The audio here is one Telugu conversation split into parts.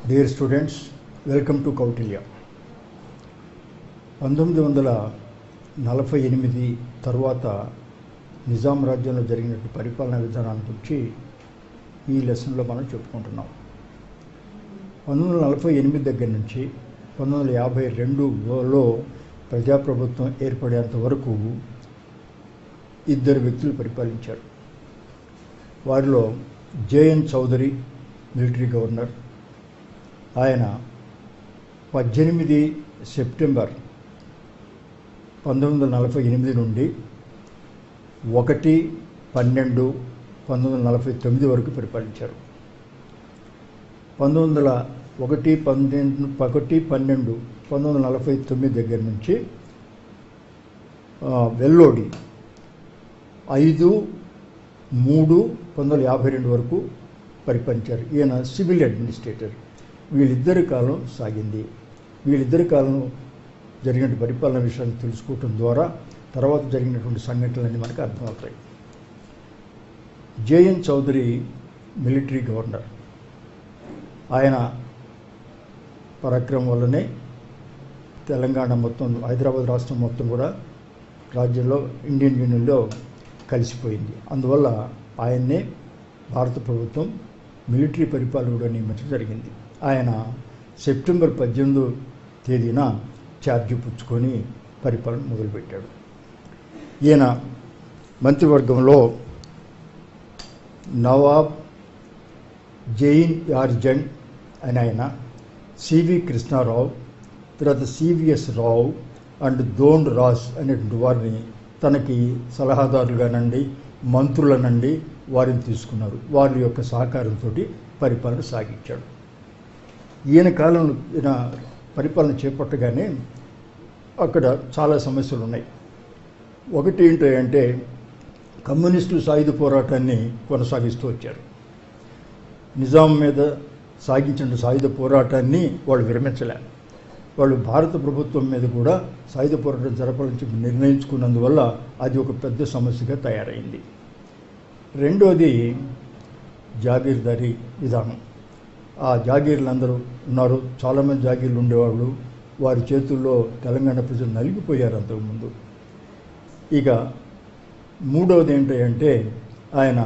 Dear students, welcome to Kautilya. 1948 తర్వాత నిజాం రాజ్యంలో జరిగినట్టు పరిపాలనా విధానాన్ని గురించి ఈ లెసన్లో మనం చెప్పుకుంటున్నాం. 1948 దగ్గర నుంచి 1952లో ప్రజాప్రభుత్వం ఏర్పడేంత వరకు ఇద్దరు వ్యక్తులు పరిపాలించారు. వారిలో జేఎన్ చౌదరి మిలిటరీ గవర్నర్. ఆయన 18 సెప్టెంబర్ 1948 నుండి 1/12/1949 వరకు పరిపాలించారు. 1/12/1949 దగ్గర నుంచి వెల్లోడి 5/3/1952 వరకు పరిపాలించారు. ఈయన సివిల్ అడ్మినిస్ట్రేటర్. వీళ్ళిద్దరి కాలం సాగింది. వీళ్ళిద్దరి కాలం జరిగిన పరిపాలన విషయాన్ని తెలుసుకోవటం ద్వారా తర్వాత జరిగినటువంటి సంఘటనలన్నీ మనకు అర్థమవుతాయి. JN Chaudhuri military governor. ఆయన పరాక్రమం వల్లనే తెలంగాణ మొత్తం, హైదరాబాద్ రాష్ట్రం మొత్తం కూడా రాజ్యంలో ఇండియన్ యూనియన్లో కలిసిపోయింది. అందువల్ల ఆయన్నే భారత ప్రభుత్వం మిలిటరీ పరిపాలకుడిగా నియమించడం జరిగింది. ఆయన సెప్టెంబర్ 18 ఛార్జీ పుచ్చుకొని పరిపాలన మొదలుపెట్టాడు. ఈయన మంత్రివర్గంలో నవాబ్ జైన్ యార్జండ్ అని ఆయన, సివి కృష్ణారావు, తర్వాత సివిఎస్ రావు అండ్ దోండ్ రాజ్ అనేటువంటి వారిని తనకి సలహాదారులుగానండి, మంత్రులనండి వారిని తీసుకున్నారు. వారి యొక్క సహకారంతో పరిపాలన సాగించాడు. ఈయన కాలంలో ఈయన పరిపాలన చేపట్టగానే అక్కడ చాలా సమస్యలు ఉన్నాయి. ఒకటి ఏంటంటే కమ్యూనిస్టులు సాయుధ పోరాటాన్ని కొనసాగిస్తూ వచ్చారు. నిజాం మీద సాగించిన సాయుధ పోరాటాన్ని వాళ్ళు విరమించలే. వాళ్ళు భారత ప్రభుత్వం మీద కూడా సాయుధ పోరాటం జరపాలని చెప్పి నిర్ణయించుకున్నందువల్ల అది ఒక పెద్ద సమస్యగా తయారైంది. రెండోది జాగీర్దారీ విధానం. ఆ జాగీర్లు అందరూ ఉన్నారు, చాలామంది జాగీర్లు ఉండేవాళ్ళు. వారి చేతుల్లో తెలంగాణ ప్రజలు నలిగిపోయారు అంతకుముందు. ఇక మూడవది ఏంటంటే ఆయన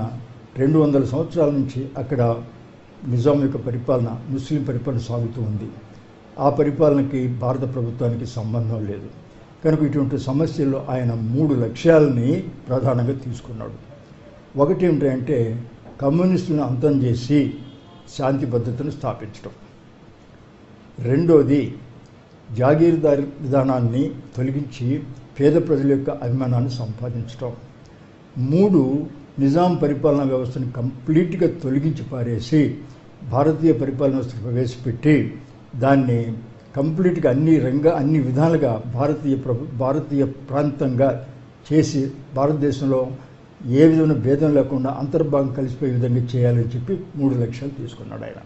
200 సంవత్సరాల నుంచి అక్కడ నిజాం యొక్క పరిపాలన, ముస్లిం పరిపాలన సాగుతూ ఉంది. ఆ పరిపాలనకి భారత ప్రభుత్వానికి సంబంధం లేదు. కనుక ఇటువంటి సమస్యల్లో ఆయన 3 లక్ష్యాలని ప్రధానంగా తీసుకున్నాడు. ఒకటి ఏంటంటే కమ్యూనిస్టులను అంతం చేసి శాంతి భద్రతను స్థాపించడం. రెండోది జాగీర్దారీ విధానాన్ని తొలగించి పేద ప్రజల యొక్క అభిమానాన్ని సంపాదించడం. 3 నిజాం పరిపాలనా వ్యవస్థను కంప్లీట్గా తొలగించి పారేసి భారతీయ పరిపాలన వ్యవస్థను ప్రవేశపెట్టి దాన్ని కంప్లీట్గా అన్ని విధాలుగా భారతీయ ప్రాంతంగా చేసి భారతదేశంలో ఏ విధమైన భేదం లేకుండా అంతర్భాగం కలిసిపోయే విధంగా చేయాలని చెప్పి 3 లక్ష్యాలు తీసుకున్నాడు ఆయన.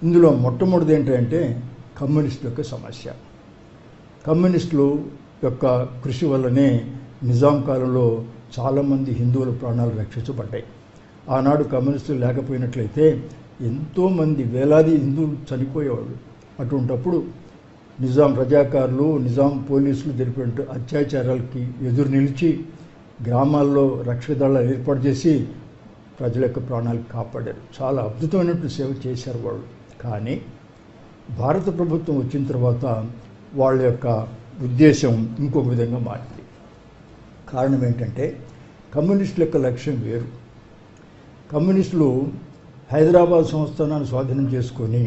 ఇందులో మొట్టమొదటిది ఏంటంటే కమ్యూనిస్టుల యొక్క సమస్య. కమ్యూనిస్టులు యొక్క కృషి వల్లనే నిజాం కాలంలో చాలామంది హిందువుల ప్రాణాలు రక్షించబడ్డాయి. ఆనాడు కమ్యూనిస్టులు లేకపోయినట్లయితే ఎంతోమంది వేలాది హిందువులు చనిపోయేవాళ్ళు. అటువంటప్పుడు నిజాం రజాకారులు, నిజాం పోలీసులు జరిపిన అత్యాచారాలకి ఎదురు నిలిచి గ్రామాల్లో రక్షక దళాలు ఏర్పాటు చేసి ప్రజల యొక్క ప్రాణాలు కాపాడారు. చాలా అద్భుతమైనటువంటి సేవ చేశారు వాళ్ళు. కానీ భారత ప్రభుత్వం వచ్చిన తర్వాత వాళ్ళ యొక్క ఉద్దేశం ఇంకొక విధంగా మారింది. కారణం ఏంటంటే కమ్యూనిస్టుల యొక్క లక్ష్యం వేరు. కమ్యూనిస్టులు హైదరాబాద్ సంస్థానాన్ని స్వాధీనం చేసుకొని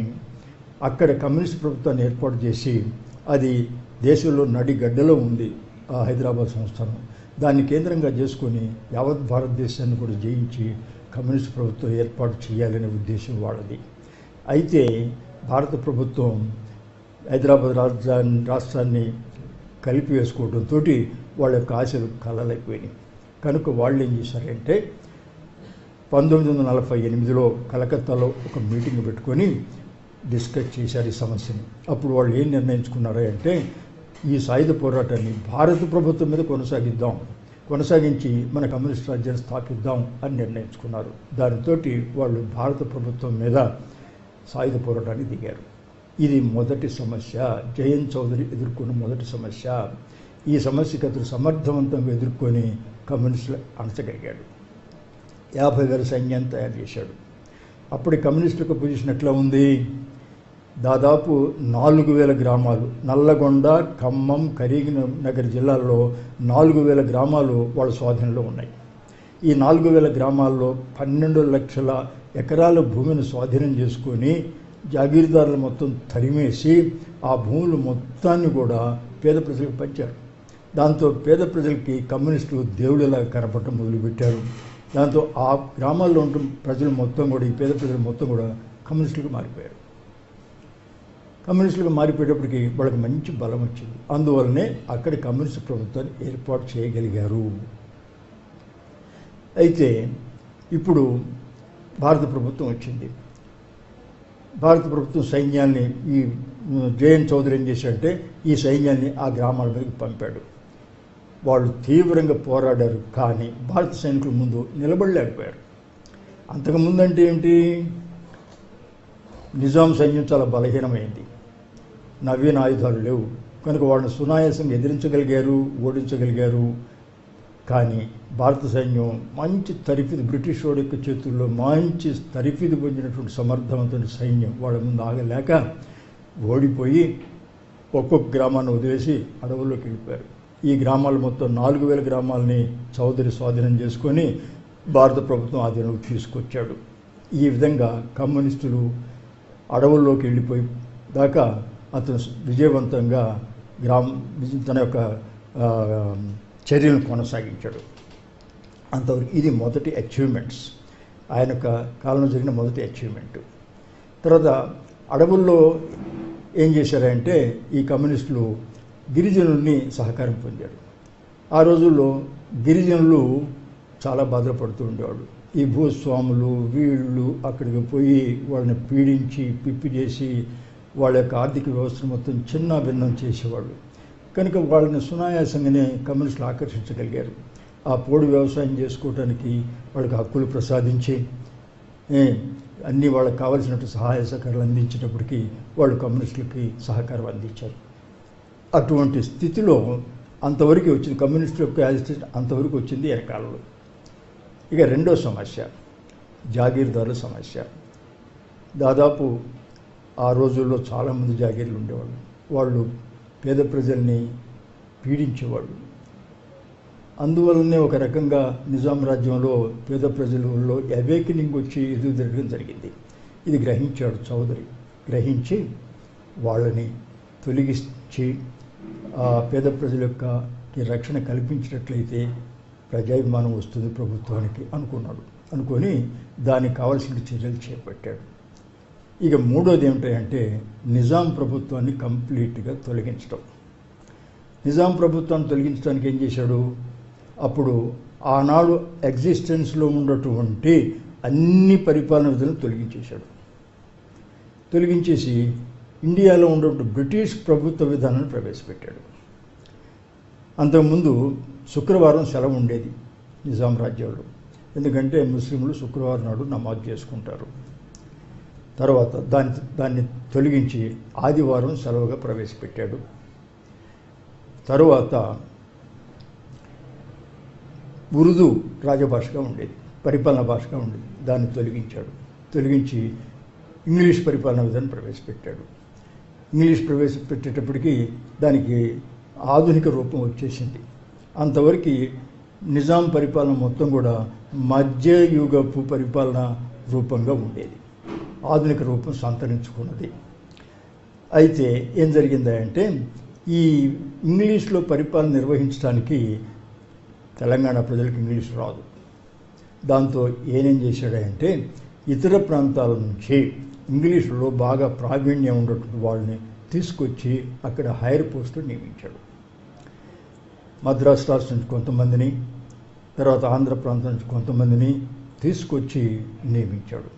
అక్కడ కమ్యూనిస్ట్ ప్రభుత్వాన్ని ఏర్పాటు చేసి, అది దేశంలో నడిగడ్డలో ఉంది ఆ హైదరాబాద్ సంస్థానం. దాన్ని కేంద్రంగా చేసుకొని యావత్ భారతదేశాన్ని కూడా జయించి కమ్యూనిస్ట్ ప్రభుత్వం ఏర్పాటు చేయాలనే ఉద్దేశం వాళ్ళది. అయితే భారత ప్రభుత్వం హైదరాబాద్ రాష్ట్రాన్ని కలిపి వేసుకోవడంతో వాళ్ళ యొక్క ఆశలు కలలైపోయినాయి. కనుక వాళ్ళు ఏం చేశారంటే 1948లో కలకత్తాలో ఒక మీటింగ్ పెట్టుకొని డిస్కస్ చేశారు ఈ సమస్యని. అప్పుడు వాళ్ళు ఏం నిర్ణయించుకున్నారంటే ఈ సాయుధ పోరాటాన్ని భారత ప్రభుత్వం మీద కొనసాగించి మన కమ్యూనిస్ట్ రాజ్యాన్ని స్థాపిద్దాం అని నిర్ణయించుకున్నారు. దానితో వాళ్ళు భారత ప్రభుత్వం మీద సాయుధ పోరాటానికి దిగారు. ఇది మొదటి సమస్య, జయంత్ చౌదరి ఎదుర్కొన్న మొదటి సమస్య. ఈ సమస్యకు అతను సమర్థవంతంగా ఎదుర్కొని కమ్యూనిస్టులు అణచగలిగాడు. 50,000 సైన్యాన్ని తయారు చేశాడు. అప్పటి కమ్యూనిస్టులకు పొజిషన్ ఎట్లా ఉంది? దాదాపు 4,000 గ్రామాలు, నల్లగొండ, ఖమ్మం, కరీంనగర్ జిల్లాల్లో 4,000 గ్రామాలు వాళ్ళ స్వాధీనంలో ఉన్నాయి. ఈ 4,000 గ్రామాల్లో 12 లక్షల ఎకరాల భూమిని స్వాధీనం చేసుకొని జాగీర్దారులు మొత్తం తరిమేసి ఆ భూములు మొత్తాన్ని కూడా పేద ప్రజలకు పంచారు. దాంతో పేద ప్రజలకి కమ్యూనిస్టులు దేవుడిలా కనపడటం మొదలుపెట్టారు. దాంతో ఆ గ్రామాల్లో ఉంటున్న ప్రజలు మొత్తం కూడా, ఈ పేద ప్రజలు మొత్తం కూడా కమ్యూనిస్టులకు మారిపోయారు. కమ్యూనిస్టులకు మారిపోయేటప్పటికి వాళ్ళకి మంచి బలం వచ్చింది. అందువల్లనే అక్కడి కమ్యూనిస్ట్ ప్రభుత్వాన్ని ఏర్పాటు చేయగలిగారు. అయితే ఇప్పుడు భారత ప్రభుత్వం వచ్చింది. భారత ప్రభుత్వం సైన్యాన్ని, ఈ జయంత్ చౌదరి ఏం చేశాడంటే ఈ సైన్యాన్ని ఆ గ్రామాల మీదకి పంపాడు. వాళ్ళు తీవ్రంగా పోరాడారు, కానీ భారత సైనికుల ముందు నిలబడలేకపోయారు. అంతకుముందు అంటే ఏమిటి? నిజాం సైన్యం చాలా బలహీనమైంది, నవీన ఆయుధాలు లేవు కనుక వాళ్ళని సునాయాసంగా ఎదిరించగలిగారు, ఓడించగలిగారు. కానీ భారత సైన్యం మంచి తరిఫీదు, బ్రిటిష్ వాడి యొక్క చేతుల్లో మంచి తరిఫీదు పొందినటువంటి సమర్థవంతమైన సైన్యం వాళ్ళ ముందు ఆగలేక ఓడిపోయి ఒక్కొక్క గ్రామాన్ని వదిలేసి అడవుల్లోకి వెళ్ళిపోయారు. ఈ గ్రామాలు మొత్తం 4,000 గ్రామాలని చౌదరి స్వాధీనం చేసుకొని భారత ప్రభుత్వం ఆధీనంలోకి తీసుకొచ్చాడు. ఈ విధంగా కమ్యూనిస్టులు అడవుల్లోకి వెళ్ళిపోయి దాకా అతను విజయవంతంగా తన యొక్క చర్యలను కొనసాగించాడు. అంతవరకు ఇది మొదటి అచీవ్మెంట్స్, ఆయన యొక్క కాలంలో జరిగిన మొదటి అచీవ్మెంట్. తర్వాత అడవుల్లో ఏం చేశారంటే ఈ కమ్యూనిస్టులు గిరిజనుల్ని సహకారం పొందారు. ఆ రోజుల్లో గిరిజనులు చాలా బాధలు పడుతూ ఉండేవాళ్ళు. ఈ భూస్వాములు వీళ్ళు అక్కడికి పోయి వాళ్ళని పీడించి పిప్పి చేసి వాళ్ళ యొక్క ఆర్థిక వ్యవస్థను మొత్తం చిన్న భిన్నం చేసేవాళ్ళు. కనుక వాళ్ళని సునాయాసంగానే కమ్యూనిస్టులు ఆకర్షించగలిగారు. ఆ పోడు వ్యవసాయం చేసుకోవడానికి వాళ్ళకి హక్కులు ప్రసాదించి అన్నీ వాళ్ళకి కావాల్సినట్టు సహాయ సహకారాలు అందించేటప్పటికీ వాళ్ళు కమ్యూనిస్టులకి సహకారం అందించారు. అటువంటి స్థితిలో అంతవరకు వచ్చింది కమ్యూనిస్టుల యొక్క యాజిటేషన్, అంతవరకు వచ్చింది ఎరకాలలో. ఇక రెండో సమస్య జాగీర్దారుల సమస్య. దాదాపు ఆ రోజుల్లో చాలామంది జాగీర్లు ఉండేవాళ్ళు. వాళ్ళు పేద ప్రజల్ని పీడించేవాళ్ళు. అందువల్లనే ఒక రకంగా నిజాం రాజ్యంలో పేద ప్రజలలో అవేకనింగ్ వచ్చి ఎదురు జరగడం జరిగింది. ఇది గ్రహించాడు చౌదరి. గ్రహించి వాళ్ళని తొలగించి ఆ పేద ప్రజల యొక్క రక్షణ కల్పించినట్లయితే ప్రజాభిమానం వస్తుంది ప్రభుత్వానికి అనుకున్నాడు. అనుకొని దానికి కావాల్సిన చర్యలు చేపట్టాడు. ఇక మూడోది ఏమిటంటే నిజాం ప్రభుత్వాన్ని కంప్లీట్గా తొలగించడం. నిజాం ప్రభుత్వాన్ని తొలగించడానికి ఏం చేశాడు? అప్పుడు ఆనాడు ఎగ్జిస్టెన్స్లో ఉన్నటువంటి అన్ని పరిపాలన విధులను తొలగించేశాడు. తొలగించేసి ఇండియాలో ఉన్నటువంటి బ్రిటిష్ ప్రభుత్వ విధానాన్ని ప్రవేశపెట్టాడు. అంతకుముందు శుక్రవారం సెలవు ఉండేది నిజాం రాజ్యంలో. ఎందుకంటే ముస్లింలు శుక్రవారం నాడు నమాజ్ చేసుకుంటారు. తర్వాత దాన్ని తొలగించి ఆదివారం సెలవుగా ప్రవేశపెట్టాడు. తరువాత ఉర్దూ రాజభాషగా ఉండేది, పరిపాలనా భాషగా ఉండేది, దాన్ని తొలగించాడు. తొలగించి ఇంగ్లీష్ పరిపాలనా విధానం ప్రవేశపెట్టాడు. ఇంగ్లీష్ ప్రవేశపెట్టేటప్పటికీ దానికి ఆధునిక రూపం వచ్చేసింది. అంతవరకు నిజాం పరిపాలన మొత్తం కూడా మధ్యయుగపు పరిపాలన రూపంగా ఉండేది. ఆధునిక రూపం సంతరించుకున్నది. అయితే ఏం జరిగిందంటే ఈ ఇంగ్లీష్లో పరిపాలన నిర్వహించడానికి తెలంగాణ ప్రజలకు ఇంగ్లీష్ రాదు. దాంతో ఏనేం చేశాడంటే ఇతర ప్రాంతాల నుంచి ఇంగ్లీషులో బాగా ప్రావీణ్యం ఉన్నటువంటి వాళ్ళని తీసుకొచ్చి అక్కడ హైయర్ పోస్టులు నియమించాడు. మద్రాసు రాష్ట్రం నుంచి కొంతమందిని, తర్వాత ఆంధ్ర ప్రాంతం నుంచి కొంతమందిని తీసుకొచ్చి నియమించాడు.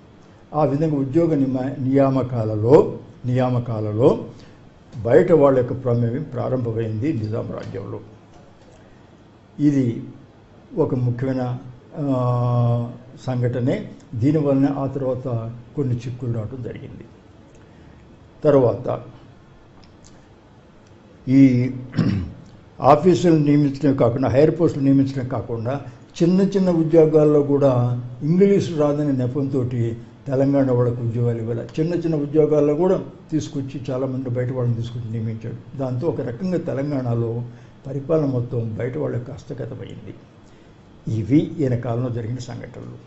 ఆ విధంగా ఉద్యోగ నియామకాలలో బయట వాళ్ళ యొక్క ప్రమేయం ప్రారంభమైంది నిజాం రాజ్యంలో. ఇది ఒక ముఖ్యమైన సంఘటనే. దీనివల్లనే ఆ తర్వాత కొన్ని చిక్కులు రావడం జరిగింది. తర్వాత ఈ ఆఫీసులు నియమించడమే కాకుండా హైర్ పోస్టులు నియమించడమే కాకుండా చిన్న చిన్న ఉద్యోగాల్లో కూడా ఇంగ్లీషు రాదని నెపంతో తెలంగాణ వాళ్ళకు ఉద్యోగాలు ఇవ్వాలి. చిన్న చిన్న ఉద్యోగాల్లో కూడా తీసుకొచ్చి చాలామంది బయట వాళ్ళని తీసుకొచ్చి నియమించాడు. దాంతో ఒక రకంగా తెలంగాణలో పరిపాలన మొత్తం బయట వాళ్ళకి హస్తగతమైంది. ఇవి ఈయన కాలంలో జరిగిన సంఘటనలు.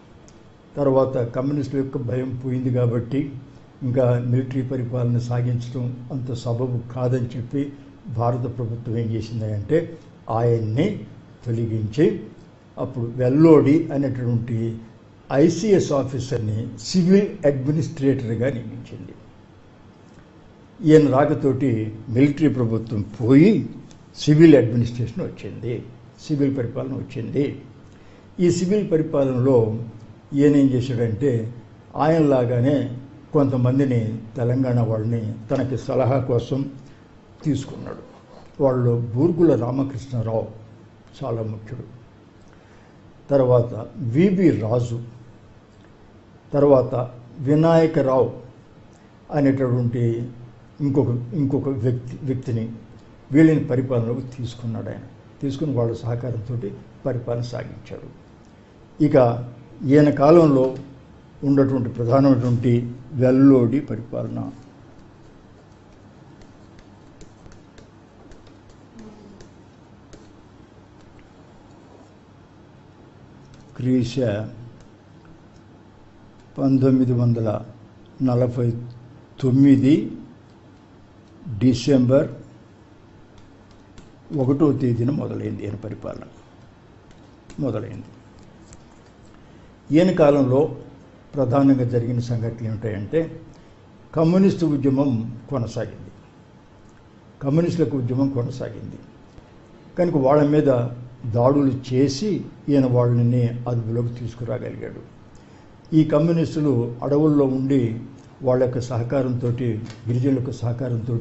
తర్వాత కమ్యూనిస్టుల యొక్క భయం పోయింది కాబట్టి ఇంకా మిలిటరీ పరిపాలన సాగించడం అంత సబబు కాదని చెప్పి భారత ప్రభుత్వం ఏం చేసింది అంటే ఆయన్ని తొలగించి అప్పుడు వెల్లోడి అనేటువంటి ఐసిఎస్ ఆఫీసర్ని సివిల్ అడ్మినిస్ట్రేటర్గా నియమించింది. ఈయన రాకతోటి మిలిటరీ ప్రభుత్వం పోయి సివిల్ అడ్మినిస్ట్రేషన్ వచ్చింది, సివిల్ పరిపాలన వచ్చింది. ఈ సివిల్ పరిపాలనలో ఈయన ఏం చేశాడంటే ఆయనలాగానే కొంతమందిని తెలంగాణ వాళ్ళని తనకి సలహా కోసం తీసుకున్నాడు. వాళ్ళు బూర్గుల రామకృష్ణారావు చాలా ముఖ్యుడు, తర్వాత విబి రాజు, తర్వాత వినాయకరావు అనేటటువంటి ఇంకొక వ్యక్తిని వీళ్ళని పరిపాలనలోకి తీసుకున్నాడు. ఆయన తీసుకుని వాళ్ళ సహకారంతో పరిపాలన సాగించాడు. ఇక ఈయన కాలంలో ఉన్నటువంటి ప్రధానమైనటువంటి వెల్లోడి పరిపాలన. క్రీశ 1949 డిసెంబర్ 1వ తేదీన మొదలైంది ఈయన పరిపాలన. ఈయన కాలంలో ప్రధానంగా జరిగిన సంఘటనలు ఏమిటాయంటే కమ్యూనిస్టు ఉద్యమం కొనసాగింది. కమ్యూనిస్టులకు ఉద్యమం కొనసాగింది కనుక వాళ్ళ మీద దాడులు చేసి ఈయన వాళ్ళని అదుపులోకి తీసుకురాగలిగాడు. ఈ కమ్యూనిస్టులు అడవుల్లో ఉండి వాళ్ళ యొక్క సహకారంతో, గిరిజనుల యొక్క సహకారంతో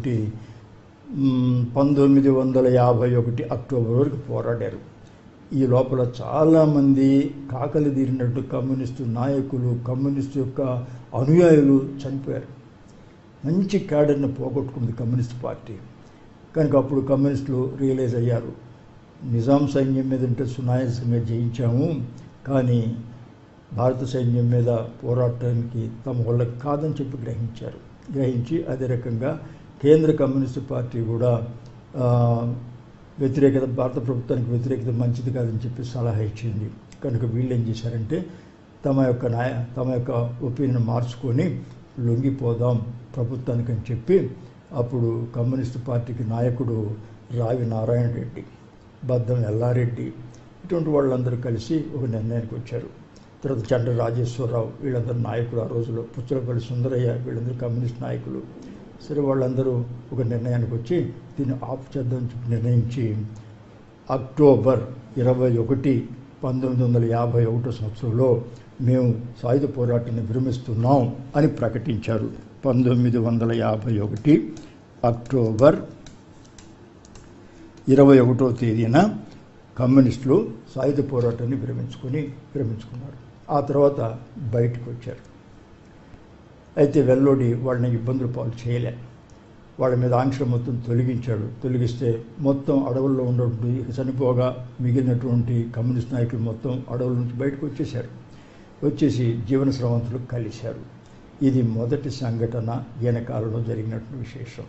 1951 అక్టోబర్ వరకు పోరాడారు. ఈ లోపల చాలామంది కాకలు తీరినట్టు కమ్యూనిస్టు నాయకులు, కమ్యూనిస్టు యొక్క అనుయాయులు చనిపోయారు. మంచి క్యాడర్ని పోగొట్టుకుంది కమ్యూనిస్ట్ పార్టీ. కనుక అప్పుడు కమ్యూనిస్టులు రియలైజ్ అయ్యారు, నిజాం సైన్యం మీద ఉంటే సునాయాసంగా జయించాము, కానీ భారత సైన్యం మీద పోరాటానికి తమ వాళ్ళకి కాదని చెప్పి గ్రహించి అదే రకంగా కేంద్ర కమ్యూనిస్టు పార్టీ కూడా వ్యతిరేకత, భారత ప్రభుత్వానికి వ్యతిరేకత మంచిది కాదని చెప్పి సలహా ఇచ్చింది. కనుక వీళ్ళు ఏం చేశారంటే తమ యొక్క ఒపీనియన్ మార్చుకొని లొంగిపోదాం ప్రభుత్వానికి అని చెప్పి అప్పుడు కమ్యూనిస్టు పార్టీకి నాయకుడు రావి నారాయణ రెడ్డి, బద్దం ఎల్లారెడ్డి ఇటువంటి వాళ్ళందరూ కలిసి ఒక నిర్ణయానికి వచ్చారు. తర్వాత చండ్ర రాజేశ్వరరావు వీళ్ళందరూ నాయకులు, ఆ రోజుల్లో పుచ్చలపల్లి సుందరయ్య వీళ్ళందరూ కమ్యూనిస్ట్ నాయకులు. సరే వాళ్ళందరూ ఒక నిర్ణయానికి వచ్చి దీన్ని ఆఫ్ చేద్దామని చెప్పి నిర్ణయించి అక్టోబర్ 21, 1951 సంవత్సరంలో మేము సాయుధ పోరాటాన్ని విరమిస్తున్నాం అని ప్రకటించారు. 1951 అక్టోబర్ 21వ తేదీన కమ్యూనిస్టులు సాయుధ పోరాటాన్ని విరమించుకున్నారు. ఆ తర్వాత బయటకు వచ్చారు. అయితే వెల్లోడి వాళ్ళని ఇబ్బందులు పాలు చేయలే, వాళ్ళ మీద ఆంక్షలు మొత్తం తొలగిస్తే మొత్తం అడవుల్లో ఉన్నటువంటి చనిపోగా మిగిలినటువంటి కమ్యూనిస్ట్ నాయకులు మొత్తం అడవుల నుంచి బయటకు వచ్చేసి జీవన స్రవంతులు కలిశారు. ఇది మొదటి సంఘటన ఈయన కాలంలో జరిగినటువంటి విశేషం.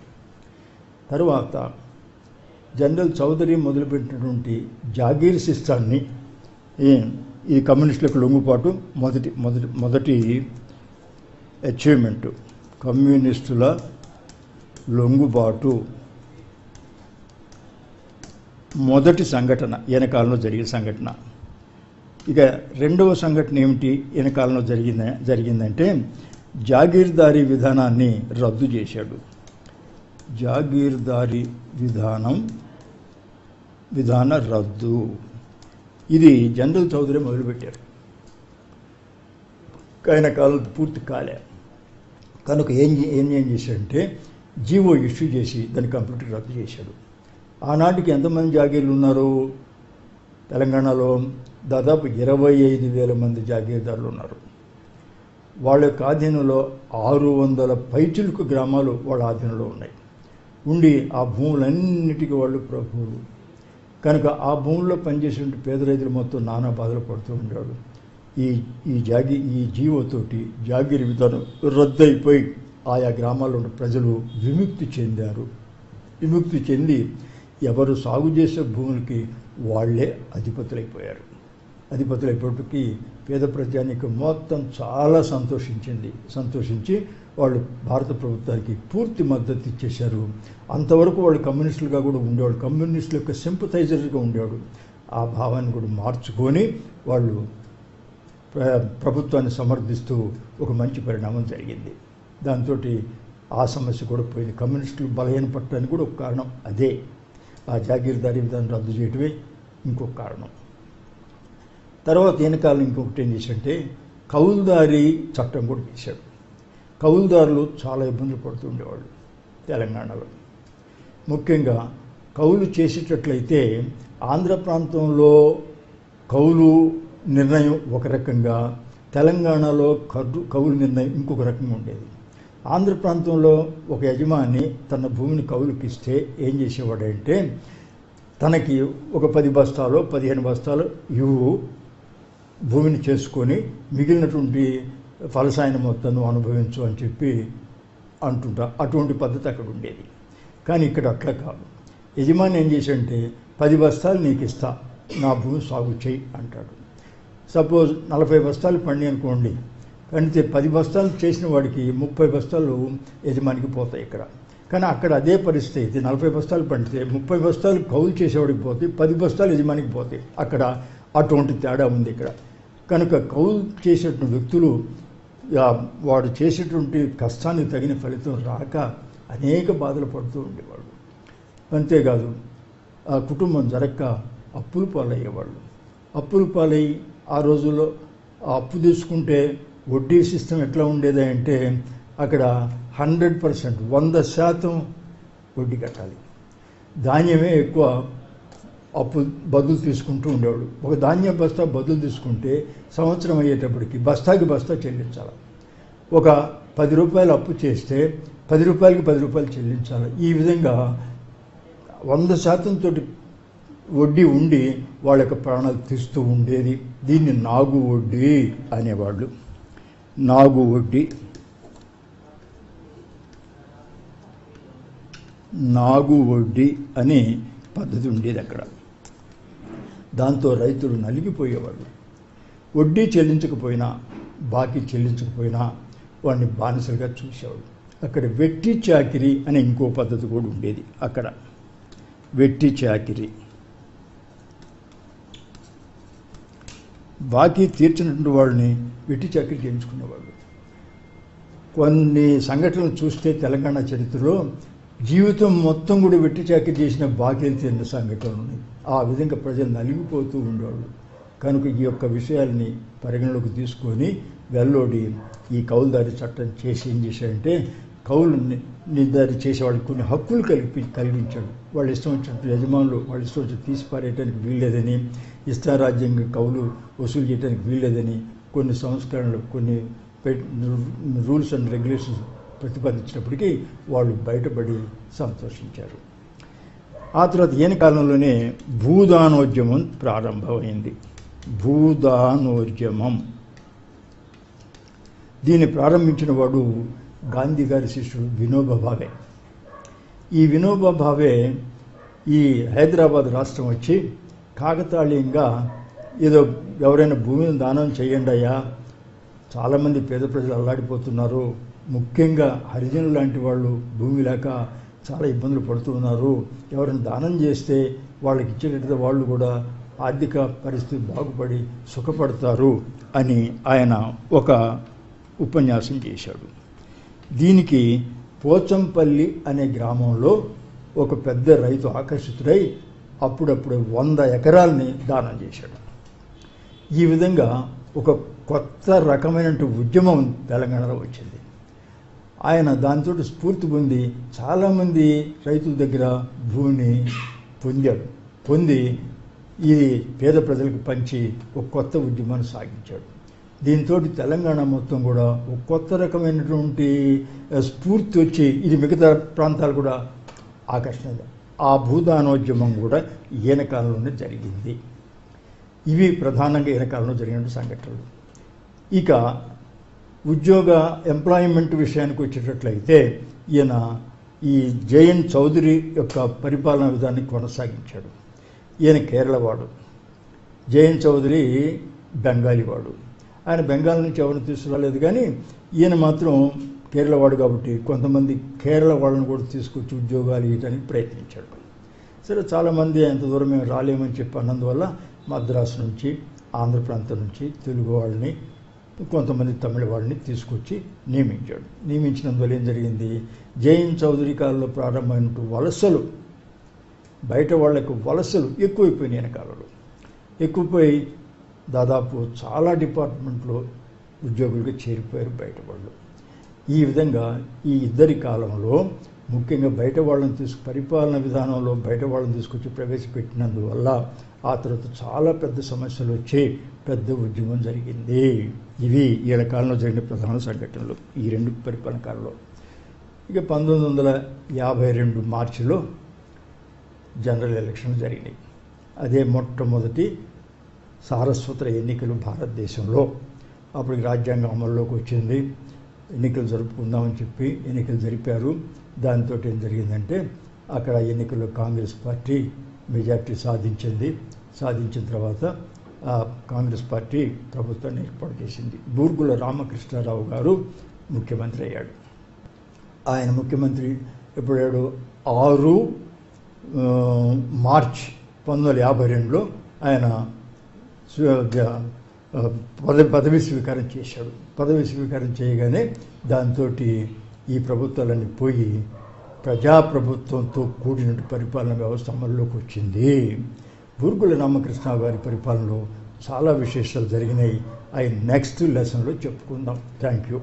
తరువాత జనరల్ చౌదరి మొదలుపెట్టినటువంటి జాగీర్ సిస్టాన్ని, ఈ కమ్యూనిస్టులకు లొంగుబాటు మొదటి అచీవ్మెంటు, కమ్యూనిస్టుల లొంగుబాటు మొదటి సంఘటన ఈయన కాలంలో జరిగిన సంఘటన. ఇక రెండవ సంఘటన ఏమిటి ఈయన కాలంలో జరిగిందంటే జాగీర్దారీ విధానాన్ని రద్దు చేశాడు. జాగీర్దారీ విధాన రద్దు, ఇది జనరల్ చౌదరి మొదలుపెట్టారు. ఆయన కాలం పూర్తి కాలే కనుక ఏం చేశాడంటే జీవో ఇష్యూ చేసి దాన్ని కంప్లీట్గా రద్దు చేశాడు. ఆనాటికి ఎంతమంది జాగీర్లు ఉన్నారు తెలంగాణలో? దాదాపు 25,000 మంది జాగీర్దారులు ఉన్నారు. వాళ్ళ యొక్క ఆధీనంలో 600 పైచిలుకు గ్రామాలు వాళ్ళ ఆధీనంలో ఉన్నాయి. ఉండి ఆ భూములన్నిటికీ వాళ్ళు ప్రభువులు. కనుక ఆ భూముల్లో పనిచేసే పేద రైతులు మొత్తం నానా బాధలు పడుతూ ఉండేవాడు. ఈ జీవోతోటి జాగీరు విధానం రద్దయిపోయి ఆయా గ్రామాల్లో ఉన్న ప్రజలు విముక్తి చెందారు. విముక్తి చెంది ఎవరు సాగు చేసే భూములకి వాళ్లే అధిపతులైపోయేటికి పేద ప్రజానికి మొత్తం చాలా సంతోషించి వాళ్ళు భారత ప్రభుత్వానికి పూర్తి మద్దతు ఇచ్చేశారు. అంతవరకు వాళ్ళు కమ్యూనిస్టులుగా కూడా ఉండేవాడు, కమ్యూనిస్టుల యొక్క సింపథైజర్గా ఉండేవాడు. ఆ భావాన్ని కూడా మార్చుకొని వాళ్ళు ప్రభుత్వాన్ని సమర్థిస్తూ ఒక మంచి పరిణామం జరిగింది. దాంతో ఆ సమస్య కూడా పోయింది. కమ్యూనిస్టులు బలహీనపడటానికి కూడా ఒక కారణం అదే. ఆ జాగీర్దారీ విధానం రద్దు చేయటమే ఇంకొక కారణం. తర్వాత వెనకాలం ఇంకొకటి ఏం చేశాడంటే కౌలుదారీ చట్టం కూడా చేశాడు. కౌలుదారులు చాలా ఇబ్బందులు పడుతూ ఉండేవాళ్ళు తెలంగాణలో. ముఖ్యంగా కౌలు చేసేటట్లయితే ఆంధ్ర ప్రాంతంలో కౌలు నిర్ణయం ఒక రకంగా, తెలంగాణలో కౌలు నిర్ణయం ఇంకొక రకంగా ఉండేది. ఆంధ్ర ప్రాంతంలో ఒక యజమాని తన భూమిని కౌలుకి ఇస్తే ఏం చేసేవాడంటే తనకి ఒక 10 బస్తాలు 15 బస్తాలు ఇవ్వు, భూమిని చేసుకొని మిగిలినటువంటి ఫలసాయన మొత్తాన్ని అనుభవించు అని చెప్పి అటువంటి పద్ధతి అక్కడ ఉండేది. కానీ ఇక్కడ అట్లా కాదు. యజమాని ఏం చేశాడంటే 10 బస్తాలు నీకు ఇస్తా, నా భూమి సాగు చేయి అంటాడు. సపోజ్ 40 బస్తాలు పండి అనుకోండి, అంటే 10 బస్తాలు చేసిన వాడికి 30 బస్తాలు యజమానికి పోతాయి ఇక్కడ. కానీ అక్కడ అదే పరిస్థితి అయితే 40 బస్తాలు పండితే 30 బస్తాలు కౌలు చేసేవాడికి పోతాయి, 10 బస్తాలు యజమానికి పోతాయి. అక్కడ అటువంటి తేడా ఉంది ఇక్కడ. కనుక కౌలు చేసేటువంటి వ్యక్తులు వాడు చేసేటువంటి కష్టానికి తగిన ఫలితం రాక అనేక బాధలు పడుతూ ఉండేవాళ్ళు. అంతేకాదు ఆ కుటుంబం జరక్క అప్పులు పాలయ్యేవాళ్ళు. అప్పులు పాలై ఆ రోజుల్లో ఆ అప్పు తీసుకుంటే వడ్డీ సిస్టమ్ ఎట్లా ఉండేది అంటే అక్కడ 100% 100% వడ్డీ కట్టాలి. ధాన్యమే ఎక్కువ అప్పు బదులు తీసుకుంటూ ఉండేవాడు. ఒక ధాన్యం బస్తా బదులు తీసుకుంటే సంవత్సరం అయ్యేటప్పటికి బస్తాకి బస్తా చెల్లించాలి. ఒక 10 రూపాయలు అప్పు చేస్తే 10 రూపాయలకి 10 రూపాయలు చెల్లించాలి. ఈ విధంగా 100% తోటి వడ్డీ ఉండి వాళ్ళ యొక్క ప్రాణాలు తీస్తూ ఉండేది. దీన్ని నాగు వడ్డీ అనేవాళ్ళు. నాగు వడ్డీ అనే పద్ధతి ఉండేది అక్కడ. దాంతో రైతులు నలిగిపోయేవాళ్ళు. వడ్డీ చెల్లించకపోయినా, బాకీ చెల్లించకపోయినా వాడిని బానిసలుగా చూసేవాడు. అక్కడ వెట్టి చాకిరీ అనే ఇంకో పద్ధతి కూడా ఉండేది. అక్కడ వెట్టి చాకిరీ, బాకీ తీర్చినటువంటి వాళ్ళని వెట్టి చాకిరీ చేయించుకునేవాళ్ళు. కొన్ని సంఘటనలు చూస్తే తెలంగాణ చరిత్రలో జీవితం మొత్తం కూడా వెట్టి చాకిరీ చేసిన బాకీలు తీరిన సంఘటనలు ఉన్నాయి. ఆ విధంగా ప్రజలు నలిగిపోతూ ఉండేవాళ్ళు. కనుక ఈ యొక్క విషయాల్ని పరిగణలోకి తీసుకొని వెల్లోడి ఈ కౌలుదారి చట్టం చేసి ఏం చేశాడంటే కౌలు నిర్ధారి చేసే వాళ్ళకి కొన్ని హక్కులు కలిగించాడు. వాళ్ళు ఇష్టం వచ్చినట్టు యజమానులు వాళ్ళు ఇష్టం వచ్చి తీసిపారేయడానికి వీల్లేదని, ఇష్టారాజ్యంగా కౌలు వసూలు చేయడానికి వీల్లేదని కొన్ని సంస్కరణలు, కొన్ని రూల్స్ అండ్ రెగ్యులేషన్స్ ప్రతిపాదించినప్పటికీ వాళ్ళు బయటపడి సంతోషించారు. ఆ తర్వాత ఈయన కాలంలోనే భూదానోద్యమం ప్రారంభమైంది. భూదానోద్యమం దీన్ని ప్రారంభించిన వాడు గాంధీ గారి శిష్యుడు వినోబా భావే. ఈ వినోబా భావే ఈ హైదరాబాద్ రాష్ట్రం వచ్చి కాకతాళీయంగా ఏదో ఎవరైనా భూమిని దానం చేయండి అయ్యా, చాలామంది పేద ప్రజలు అల్లాడిపోతున్నారు, ముఖ్యంగా హరిజనులు లాంటి వాళ్ళు భూమి లేక చాలా ఇబ్బందులు పడుతున్నారు, ఎవరైనా దానం చేస్తే వాళ్ళకి ఇచ్చేటట్టు వాళ్ళు కూడా ఆర్థిక పరిస్థితి బాగుపడి సుఖపడతారు అని ఆయన ఒక ఉపన్యాసం చేశాడు. దీనికి పోచంపల్లి అనే గ్రామంలో ఒక పెద్ద రైతు ఆకర్షితుడై అప్పుడప్పుడు 100 ఎకరాలని దానం చేశాడు. ఈ విధంగా ఒక కొత్త రకమైన ఉద్యమం తెలంగాణలో వచ్చింది. ఆయన దాంతో స్ఫూర్తి పొంది చాలామంది రైతుల దగ్గర భూమిని పొంది ఈ పేద ప్రజలకు పంచి ఒక కొత్త ఉద్యమాన్ని సాగించాడు. దీంతో తెలంగాణ మొత్తం కూడా ఒక కొత్త రకమైనటువంటి స్ఫూర్తి వచ్చి ఇది మిగతా ప్రాంతాలు కూడా ఆకర్షణ. ఆ భూదానోద్యమం కూడా ఈయన కాలంలోనే జరిగింది. ఇవి ప్రధానంగా ఈయన కాలంలో జరిగిన సంఘటనలు. ఇక ఉద్యోగ ఎంప్లాయ్మెంట్ విషయానికి వచ్చేటట్లయితే ఈయన ఈ జేఎన్ చౌదరి యొక్క పరిపాలనా విధానాన్ని కొనసాగించాడు. ఈయన కేరళవాడు, జేఎన్ చౌదరి బెంగాలీవాడు. ఆయన బెంగాల్ నుంచి ఎవరిని తీసుకురాలేదు, కానీ ఈయన మాత్రం కేరళవాడు కాబట్టి కొంతమంది కేరళ వాళ్ళని కూడా తీసుకొచ్చి ఉద్యోగాలు ఇవ్వడానికి ప్రయత్నించాడు. సరే, చాలామంది అంత దూరం మేము రాలేమని చెప్పి అన్నందువల్ల మద్రాసు నుంచి, ఆంధ్ర ప్రాంతం నుంచి తెలుగు వాళ్ళని, కొంతమంది తమిళ వాళ్ళని తీసుకొచ్చి నియమించాడు. నియమించినందువల్ల ఏం జరిగింది, జేఎన్ చౌదరి కాలంలో ప్రారంభమైనట్టు వలసలు, బయట వాళ్లకు వలసలు ఎక్కువైపోయినాయి. ఈయన కాలంలో ఎక్కువైపోయి దాదాపు చాలా డిపార్ట్మెంట్లో ఉద్యోగులుగా చేరిపోయారు బయట వాళ్ళు. ఈ విధంగా ఈ ఇద్దరి కాలంలో ముఖ్యంగా బయట వాళ్ళని పరిపాలన విధానంలో బయట వాళ్ళని తీసుకొచ్చి ప్రవేశపెట్టినందువల్ల ఆ తర్వాత చాలా పెద్ద సమస్యలు వచ్చి పెద్ద ఉద్యమం జరిగింది. ఇవి ఈయన కాలంలో జరిగిన ప్రధాన సంఘటనలు ఈ రెండు పరిపాలన కాలంలో. ఇక 1952 మార్చిలో జనరల్ ఎలక్షన్లు జరిగినాయి. అదే మొట్టమొదటి సారస్వత ఎన్నికలు భారతదేశంలో. అప్పటికి రాజ్యాంగం అమల్లోకి వచ్చింది. ఎన్నికలు జరుపుకుందామని చెప్పి ఎన్నికలు జరిపారు. దాంతో ఏం జరిగిందంటే అక్కడ ఎన్నికల్లో కాంగ్రెస్ పార్టీ మెజార్టీ సాధించింది. సాధించిన తర్వాత ఆ కాంగ్రెస్ పార్టీ ప్రభుత్వాన్ని ఏర్పాటు చేసింది. బూర్గుల రామకృష్ణారావు గారు ముఖ్యమంత్రి అయ్యాడు. ఆయన ముఖ్యమంత్రి ఎప్పుడయ్యాడు, 6 మార్చ్ 1952లో ఆయన పదవి స్వీకారం చేశాడు. పదవి స్వీకారం చేయగానే దాంతో ఈ ప్రభుత్వాలన్నీ పోయి ప్రజాప్రభుత్వంతో కూడిన పరిపాలన వ్యవస్థ అమల్లోకి వచ్చింది. బూర్గుల రామకృష్ణ గారి పరిపాలనలో చాలా విశేషాలు జరిగినాయి. అవి నెక్స్ట్ లెసన్లో చెప్పుకుందాం. Thank you.